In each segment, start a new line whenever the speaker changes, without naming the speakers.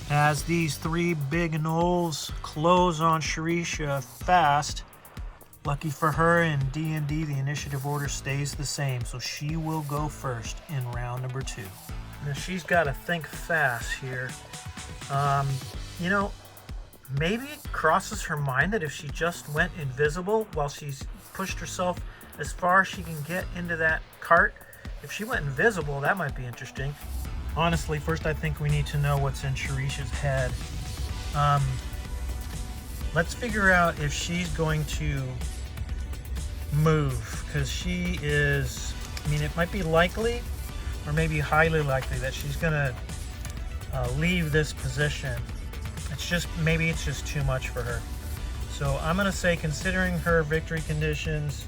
As these three big gnolls close on Shreesha fast, lucky for her, in D&D the initiative order stays the same, so she will go first in round number 2. Now she's got to think fast here. You know, maybe it crosses her mind that if she just went invisible while she's pushed herself as far as she can get into that cart, if she went invisible, that might be interesting. Honestly, first I think we need to know what's in Shreesha's head. Let's figure out if she's going to move, because she is, I mean, it might be likely or maybe highly likely that she's gonna leave this position. It's just, maybe it's just too much for her. So I'm gonna say, considering her victory conditions,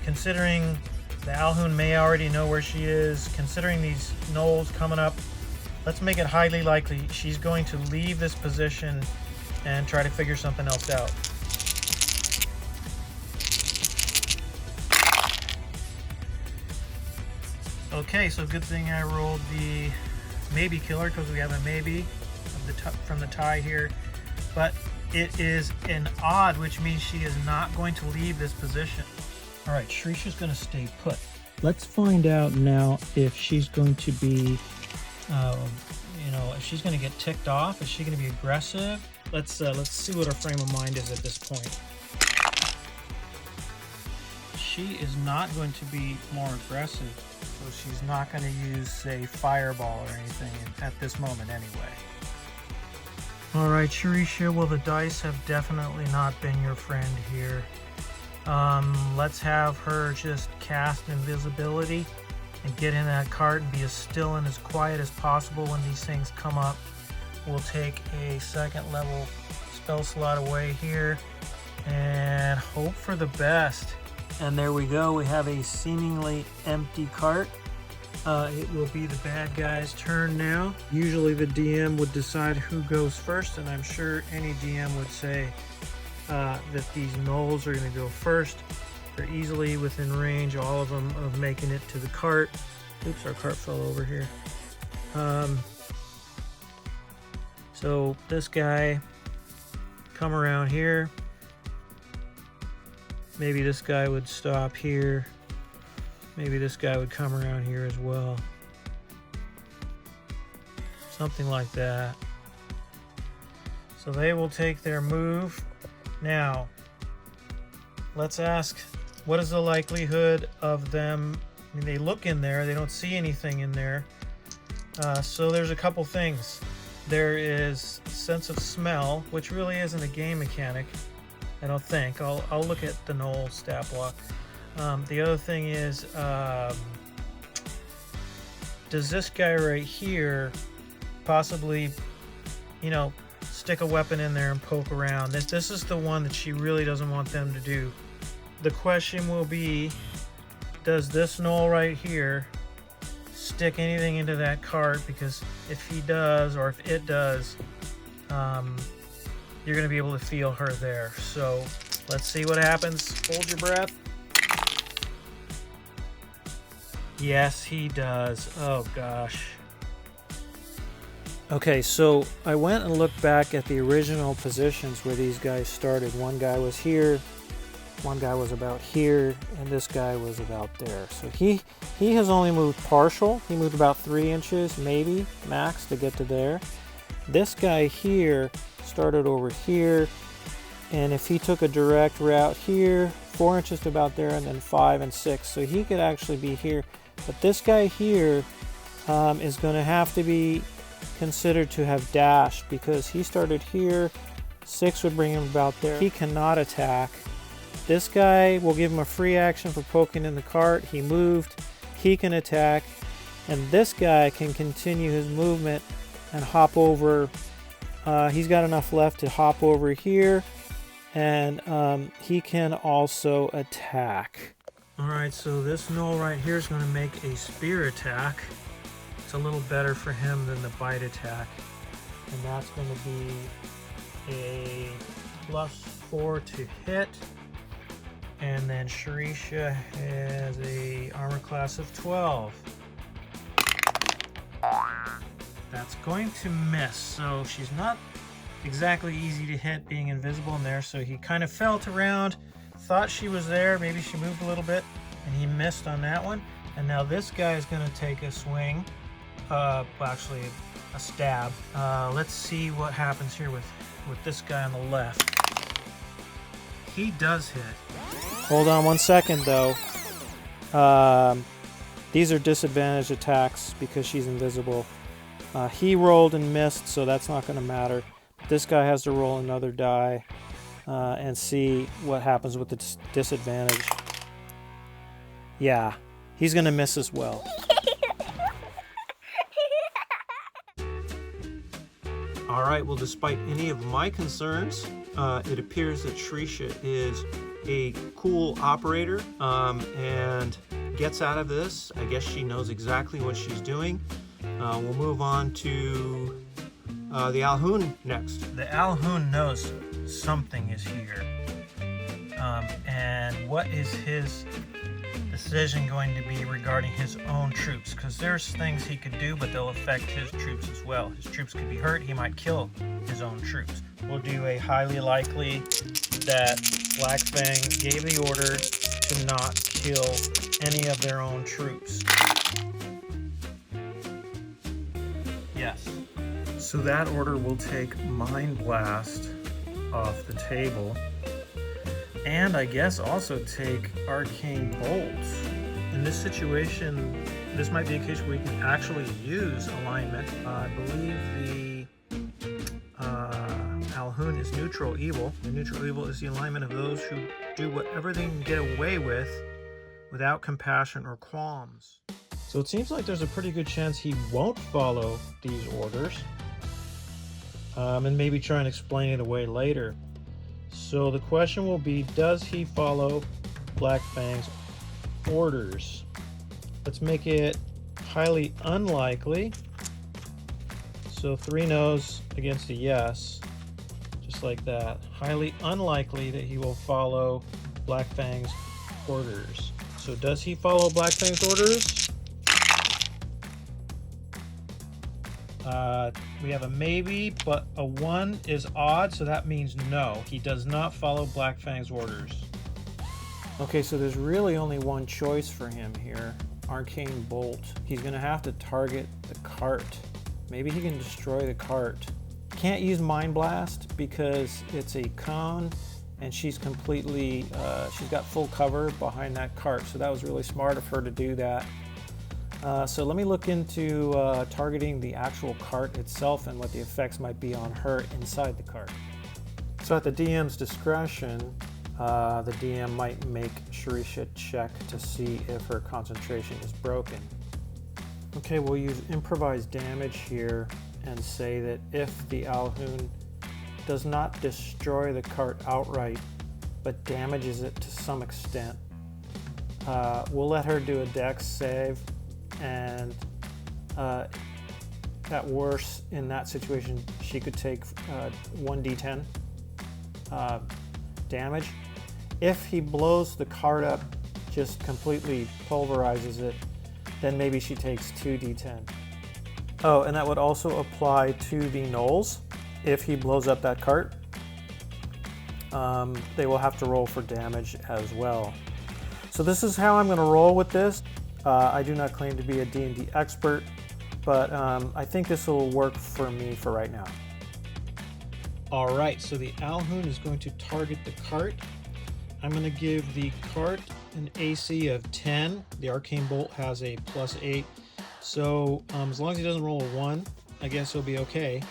considering the Alhoon may already know where she is, considering these gnolls coming up, let's make it highly likely she's going to leave this position and try to figure something else out. Okay, so good thing I rolled the maybe killer, because we have a maybe from the tie here, but it is an odd, which means she is not going to leave this position. All right, Shreesha's going to stay put. Let's find out now if she's going to be, you know, if she's going to get ticked off. Is she going to be aggressive? Let's see what her frame of mind is at this point. She is not going to be more aggressive, so she's not going to use, say, fireball or anything at this moment anyway. All right, Shreesha, well, the dice have definitely not been your friend here. Let's have her just cast invisibility and get in that cart and be as still and as quiet as possible when these things come up. We'll take a second level spell slot away here and hope for the best. And there we go, we have a seemingly empty cart. It will be the bad guy's turn now. Usually the DM would decide who goes first, and I'm sure any DM would say that these gnolls are going to go first. They're easily within range, all of them, of making it to the cart. Oops, our cart fell over here. So this guy, come around here. Maybe this guy would stop here. Maybe this guy would come around here as well. Something like that. So they will take their move. Now, let's ask, what is the likelihood of them? I mean, they look in there, they don't see anything in there. So there's a couple things. There is sense of smell, which really isn't a game mechanic, I don't think. I'll look at the gnoll stat block. The other thing is, does this guy right here possibly, you know, stick a weapon in there and poke around? This is the one that she really doesn't want them to do. The question will be, does this gnoll right here stick anything into that cart? Because if he does, or if it does, you're going to be able to feel her there. So let's see what happens. Hold your breath. Yes, he does. Oh gosh. Okay, so I went and looked back at the original positions where these guys started. One guy was here, one guy was about here, and this guy was about there. So he has only moved partial. He moved about 3 inches, maybe, max, to get to there. This guy here started over here, and if he took a direct route here, 4 inches to about there, and then 5 and 6. So he could actually be here. But this guy here is going to have to be considered to have dashed, because he started here. 6 would bring him about there. He cannot attack. This guy will give him a free action for poking in the cart. He moved. He can attack. And this guy can continue his movement and hop over. He's got enough left to hop over here. And he can also attack. Alright, so this gnoll right here is going to make a spear attack. It's a little better for him than the bite attack. And that's going to be a +4 to hit. And then Shreesha has a armor class of 12. That's going to miss. So she's not exactly easy to hit being invisible in there. So he kind of felt around, thought she was there. Maybe she moved a little bit and he missed on that one. And now this guy is going to take a swing. Well, actually a stab. Let's see what happens here with this guy on the left. He does hit. Hold on 1 second though. These are disadvantaged attacks because she's invisible. He rolled and missed, so that's not going to matter. This guy has to roll another die and see what happens with the disadvantage. Yeah, he's going to miss as well. All right, well, despite any of my concerns, it appears that Shreesha is a cool operator and gets out of this. I guess she knows exactly what she's doing. We'll move on to the Alhoon next. The Alhoon knows something is here. And what is his decision going to be regarding his own troops? Because there's things he could do, but they'll affect his troops as well. His troops could be hurt. He might kill his own troops. We'll do a highly likely that Blackfang gave the order to not kill any of their own troops. Yes. So that order will take Mind Blast off the table. And I guess also take Arcane Bolts. In this situation, this might be a case where we can actually use alignment. I believe the Alhoon is neutral evil. The neutral evil is the alignment of those who do whatever they can get away with without compassion or qualms. So it seems like there's a pretty good chance he won't follow these orders. And maybe try and explain it away later. So the question will be, does he follow Blackfang's orders? Let's make it highly unlikely. So 3 no's against a yes, just like that. Highly unlikely that he will follow Blackfang's orders. So does he follow Blackfang's orders? We have a maybe, but a 1 is odd, so that means no. He does not follow Blackfang's orders. Okay, so there's really only one choice for him here. Arcane Bolt. He's going to have to target the cart. Maybe he can destroy the cart. Can't use Mind Blast because it's a cone, and she's completely, she's got full cover behind that cart, so that was really smart of her to do that. So let me look into targeting the actual cart itself and what the effects might be on her inside the cart. So at the DM's discretion, the DM might make Shreesha check to see if her concentration is broken. Okay, we'll use improvised damage here and say that if the Alhoon does not destroy the cart outright, but damages it to some extent, we'll let her do a dex save. And at worst, in that situation, she could take 1d10 damage. If he blows the cart up, just completely pulverizes it, then maybe she takes 2d10. Oh, and that would also apply to the gnolls. If he blows up that cart, they will have to roll for damage as well. So this is how I'm going to roll with this. I do not claim to be a D&D expert, but I think this will work for me for right now. All right, so the Alhoon is going to target the cart. I'm going to give the cart an AC of 10. The Arcane Bolt has a +8. So as long as he doesn't roll a 1, I guess he'll be okay.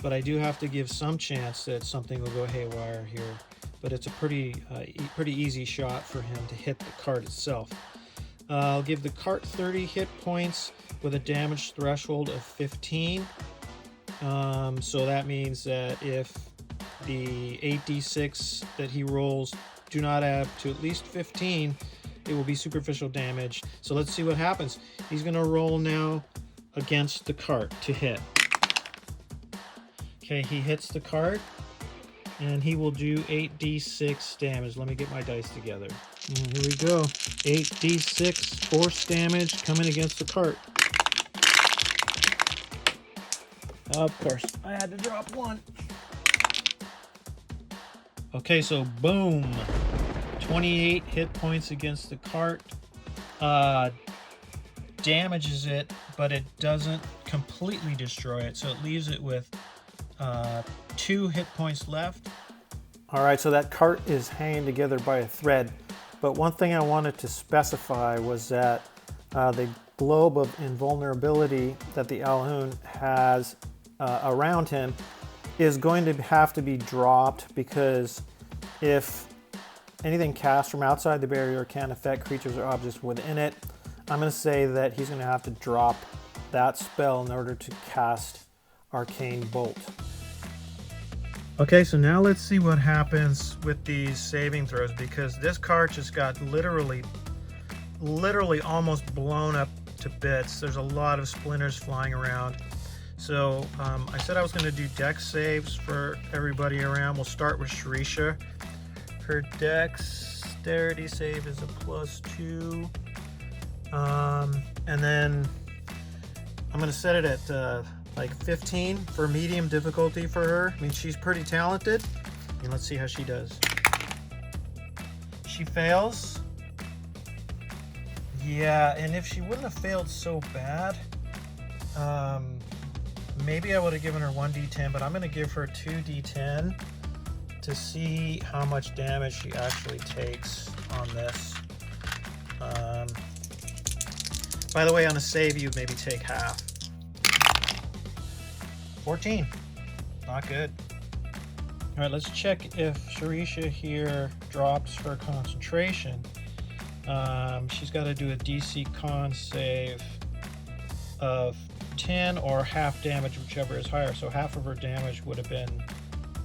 But I do have to give some chance that something will go haywire here. But it's a pretty easy shot for him to hit the cart itself. I'll give the cart 30 hit points with a damage threshold of 15. So that means that if the 8d6 that he rolls do not add to at least 15, it will be superficial damage. So let's see what happens. He's going to roll now against the cart to hit. Okay, he hits the cart, and he will do 8d6 damage. Let me get my dice together. And here we go. 8d6 force damage coming against the cart. Of course, I had to drop one. Okay, so boom. 28 hit points against the cart. Damages it, but it doesn't completely destroy it, so it leaves it with 2 hit points left. All right, so that cart is hanging together by a thread, but one thing I wanted to specify was that the globe of invulnerability that the Alhoon has around him is going to have to be dropped, because if anything cast from outside the barrier can affect creatures or objects within it, I'm going to say that he's going to have to drop that spell in order to cast Arcane Bolt. Okay, so now let's see what happens with these saving throws, because this cart just got literally almost blown up to bits. There's a lot of splinters flying around. So I said I was going to do dex saves for everybody around. We'll start with Shreesha. Her dexterity save is a +2. And then I'm going to set it at like 15 for medium difficulty for her. I mean, she's pretty talented. And let's see how she does. She fails. Yeah, and if she wouldn't have failed so bad, maybe I would have given her 1d10, but I'm going to give her 2d10 to see how much damage she actually takes on this. By the way, on a save, you maybe take half. 14. Not good. All right, let's check if Shreesha here drops her concentration. She's got to do a DC con save of 10 or half damage, whichever is higher. So half of her damage would have been,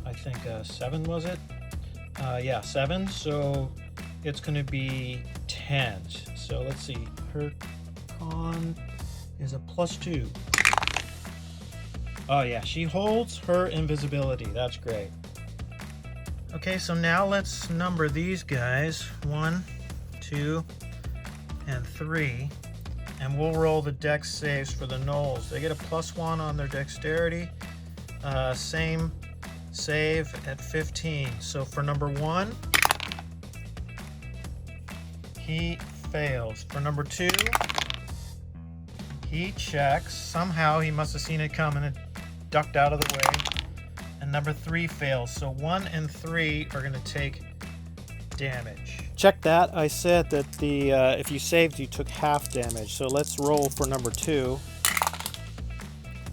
I think, 7, was it? Yeah, 7. So it's going to be 10. So let's see. Her con is a +2. Oh yeah, she holds her invisibility. That's great. Okay, so now let's number these guys. 1, 2, and 3. And we'll roll the dex saves for the gnolls. They get a +1 on their dexterity. Same save at 15. So for number 1, he fails. For number 2, he checks. Somehow he must have seen it coming and ducked out of the way. And number 3 fails. So 1 and 3 are going to take damage. Check that. I said that if you saved, you took half damage. So let's roll for number 2.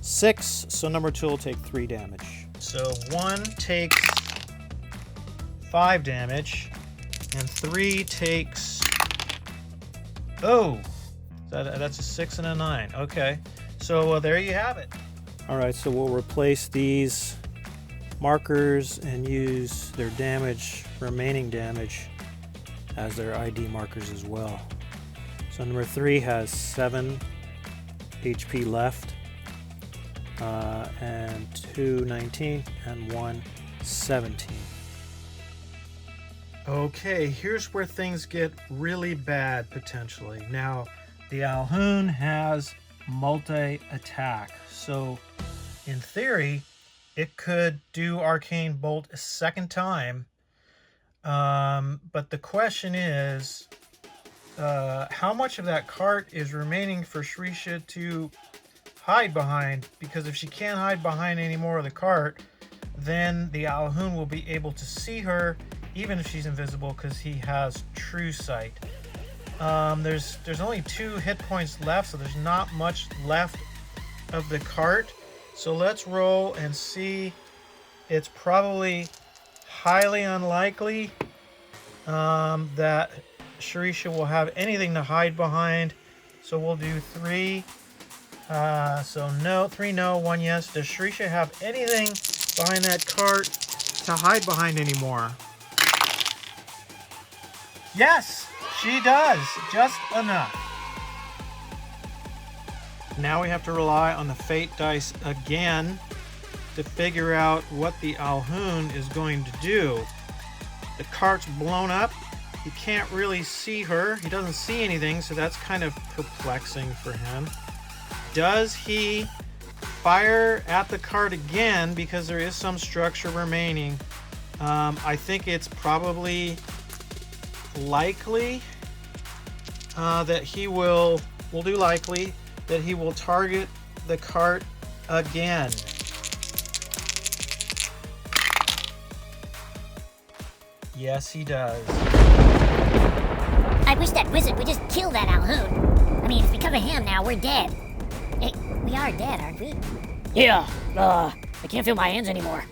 6. So number 2 will take 3 damage. So 1 takes 5 damage, and 3 takes... Oh! That's a 6 and a 9. Okay. So there you have it. All right, so we'll replace these markers and use their damage, remaining damage, as their ID markers as well. So number 3 has 7 HP left, and 2 19 and 1 17. Okay, here's where things get really bad potentially. Now, the Alhoon has multi-attack, so in theory, it could do Arcane Bolt a second time. But the question is, how much of that cart is remaining for Shreesha to hide behind? Because if she can't hide behind any more of the cart, then the Alhoon will be able to see her, even if she's invisible, because he has true sight. There's only 2 hit points left, so there's not much left of the cart. So let's roll and see. It's probably highly unlikely that Shreesha will have anything to hide behind. So we'll do 3. So no, 3 no, 1 yes. Does Shreesha have anything behind that cart to hide behind anymore? Yes, she does. Just enough. Now we have to rely on the fate dice again to figure out what the Alhoon is going to do. The cart's blown up. He can't really see her. He doesn't see anything, so that's kind of perplexing for him. Does he fire at the cart again because there is some structure remaining. I think it's probably likely that he will, we'll do likely, that he will target the cart again. Yes, he does.
I wish that wizard would just kill that Alhoon. I mean, if we cover him now, we're dead. Hey, we are dead, aren't we?
Yeah, I can't feel my hands anymore.